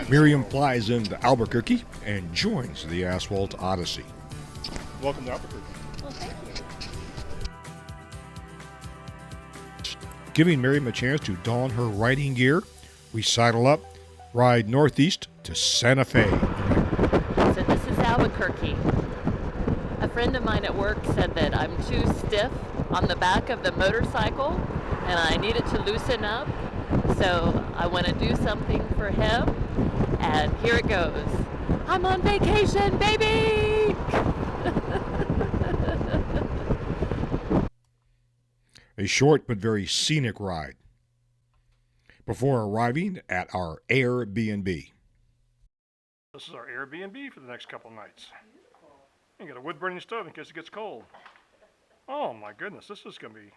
Miriam flies into Albuquerque and joins the Asphalt Odyssey. Welcome to Albuquerque. Well, thank you. Giving Miriam a chance to don her riding gear, we saddle up, ride northeast to Santa Fe. So this is Albuquerque. A friend of mine at work said that I'm too stiff on the back of the motorcycle and I needed to loosen up. So I want to do something for him, and here it goes. I'm on vacation, baby! A short but very scenic ride before arriving at our Airbnb. This is our Airbnb for the next couple nights. You got a wood burning stove in case it gets cold. Oh my goodness, this is going to be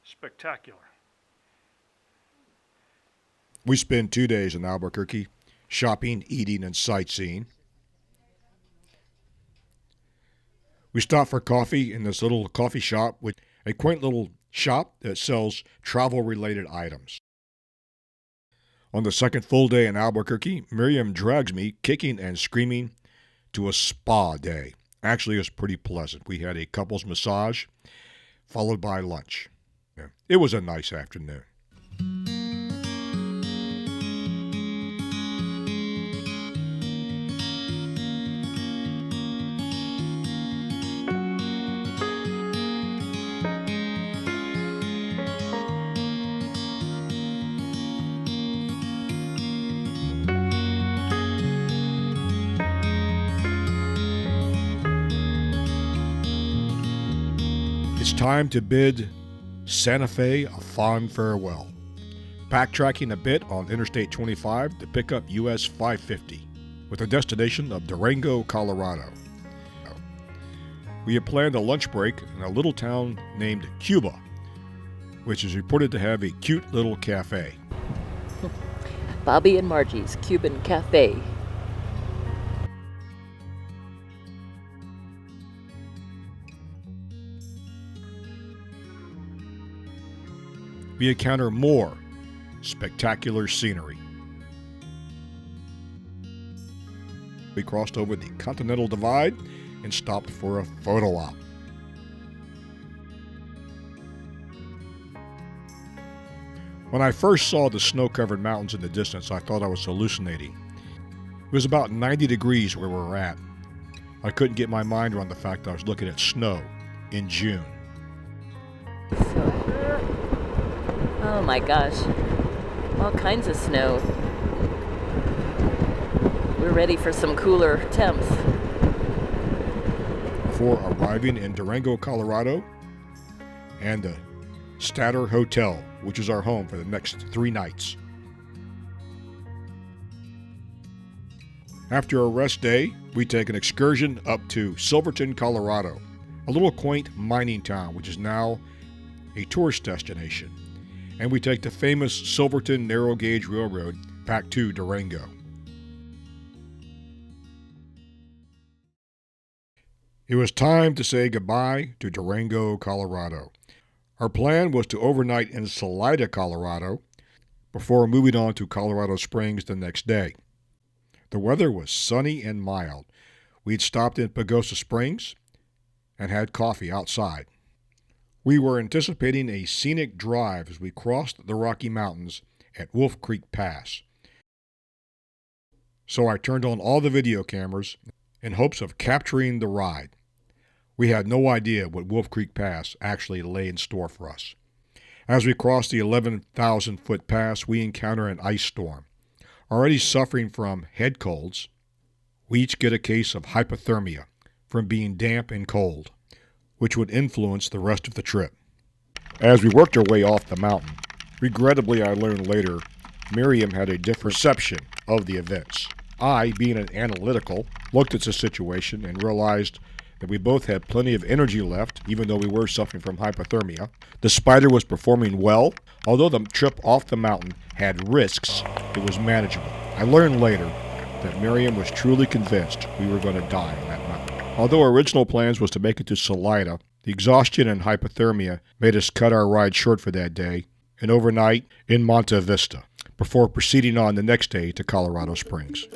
spectacular. We spend 2 days in Albuquerque, shopping, eating, and sightseeing. We stop for coffee in this little coffee shop, with a quaint little shop that sells travel-related items. On the second full day in Albuquerque, Miriam drags me, kicking and screaming, to a spa day. Actually, it was pretty pleasant. We had a couples massage, followed by lunch. It was a nice afternoon. It's time to bid Santa Fe a fond farewell. Backtracking a bit on Interstate 25 to pick up US 550 with a destination of Durango, Colorado. We had planned a lunch break in a little town named Cuba, which is reported to have a cute little cafe. Bobby and Margie's Cuban Cafe. We encounter more spectacular scenery. We crossed over the Continental Divide and stopped for a photo op. When I first saw the snow-covered mountains in the distance, I thought I was hallucinating. It was about 90 degrees where we were at. I couldn't get my mind around the fact that I was looking at snow in June. Oh my gosh, all kinds of snow. We're ready for some cooler temps. Before arriving in Durango, Colorado, and the Statter Hotel, which is our home for the next 3 nights. After a rest day, we take an excursion up to Silverton, Colorado, a little quaint mining town which is now a tourist destination. And we take the famous Silverton Narrow Gauge Railroad back to Durango. It was time to say goodbye to Durango, Colorado. Our plan was to overnight in Salida, Colorado, before moving on to Colorado Springs the next day. The weather was sunny and mild. We'd stopped in Pagosa Springs and had coffee outside. We were anticipating a scenic drive as we crossed the Rocky Mountains at Wolf Creek Pass. So I turned on all the video cameras in hopes of capturing the ride. We had no idea what Wolf Creek Pass actually lay in store for us. As we crossed the 11,000-foot pass, we encounter an ice storm. Already suffering from head colds, we each get a case of hypothermia from being damp and cold, which would influence the rest of the trip. As we worked our way off the mountain, regrettably I learned later, Miriam had a different perception of the events. I, being an analytical, looked at the situation and realized that we both had plenty of energy left, even though we were suffering from hypothermia. The Spider was performing well. Although the trip off the mountain had risks, it was manageable. I learned later that Miriam was truly convinced we were going to die on that mountain. Although our original plans was to make it to Salida, the exhaustion and hypothermia made us cut our ride short for that day and overnight in Monte Vista. before proceeding on the next day to Colorado Springs.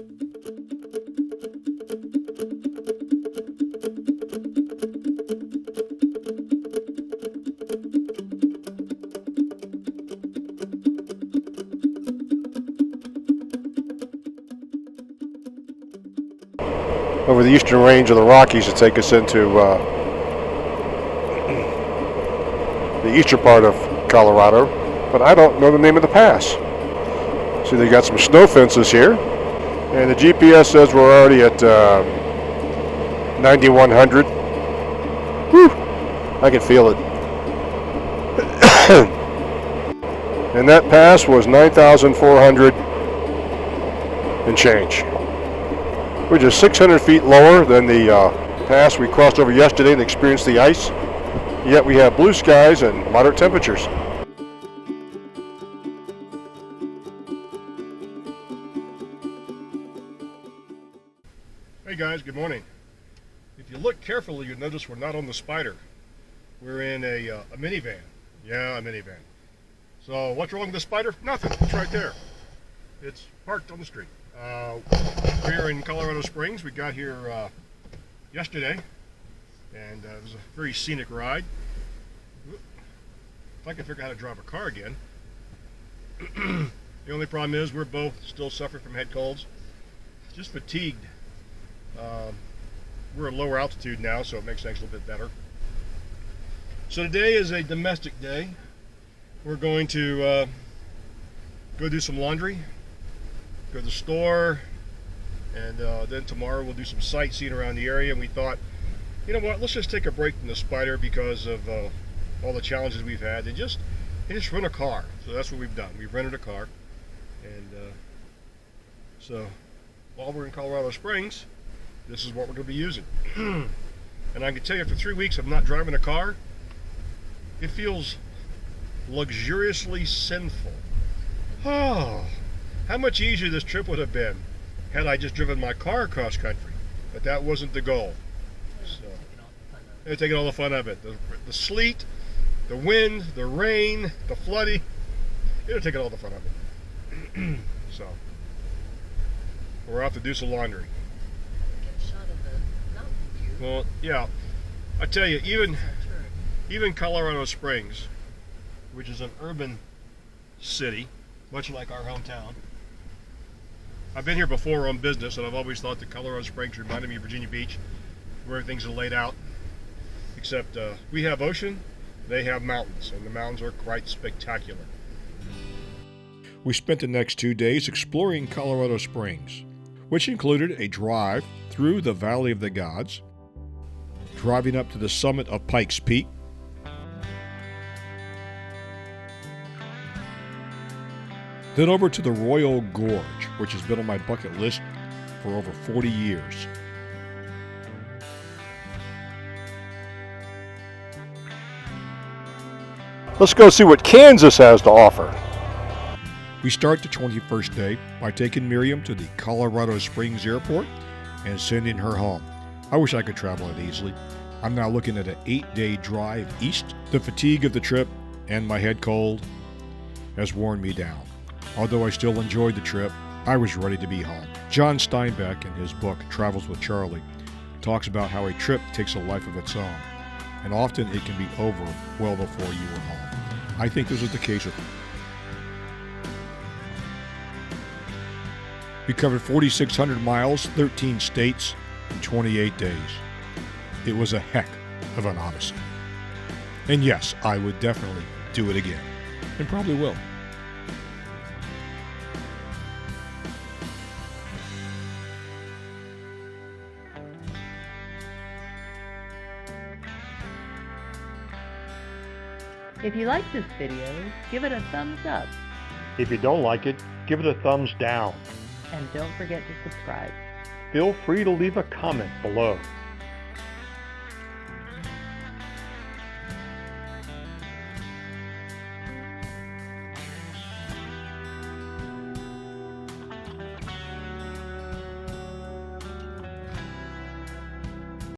Over the eastern range of the Rockies to take us into the eastern part of Colorado, but I don't know the name of the pass. See, they got some snow fences here, and the GPS says we're already at 9,100. Whew, I can feel it. And that pass was 9,400 and change, which is 600 feet lower than the pass we crossed over yesterday and experienced the ice. Yet we have blue skies and moderate temperatures. Hey guys, good morning. If you look carefully, you'll notice we're not on the Spider. We're in a minivan. Yeah, a minivan. So what's wrong with the Spider? Nothing. It's right there. It's parked on the street. We're in Colorado Springs. We got here yesterday, and it was a very scenic ride. If I can figure out how to drive a car again. The only problem is we're both still suffering from head colds. Just fatigued. We're at lower altitude now, so it makes things a little bit better. So today is a domestic day. We're going to go do some laundry, go to the store, and then tomorrow we'll do some sightseeing around the area. And we thought, you know what, let's just take a break from the Spider because of all the challenges we've had, and just rent a car. So that's what we've done. We've rented a car, and so while we're in Colorado Springs, this is what we're going to be using. And I can tell you, after 3 weeks of not driving a car, it feels luxuriously sinful. Oh, how much easier this trip would have been had I just driven my car across country. But that wasn't the goal. So they're taking all the fun of it. The sleet, the wind, the rain, the flooding. They're taking all the fun of it. So we're off to do some laundry. Well, yeah, I tell you, even Colorado Springs, which is an urban city, much like our hometown. I've been here before on business, and I've always thought that Colorado Springs reminded me of Virginia Beach, where things are laid out. Except we have ocean, they have mountains, and the mountains are quite spectacular. We spent the next 2 days exploring Colorado Springs, which included a drive through the Valley of the Gods, driving up to the summit of Pikes Peak, then over to the Royal Gorge, which has been on my bucket list for over 40 years. Let's go see what Kansas has to offer. We start the 21st day by taking Miriam to the Colorado Springs Airport and sending her home. I wish I could travel it easily. I'm now looking at an 8-day drive east. The fatigue of the trip and my head cold has worn me down. Although I still enjoyed the trip, I was ready to be home. John Steinbeck, in his book Travels with Charlie, talks about how a trip takes a life of its own, and often it can be over well before you are home. I think this was the case with me. We covered 4,600 miles, 13 states, in 28 days. It was a heck of an odyssey. And yes, I would definitely do it again, and probably will. If you like this video, give it a thumbs up. If you don't like it, give it a thumbs down. And don't forget to subscribe. Feel free to leave a comment below.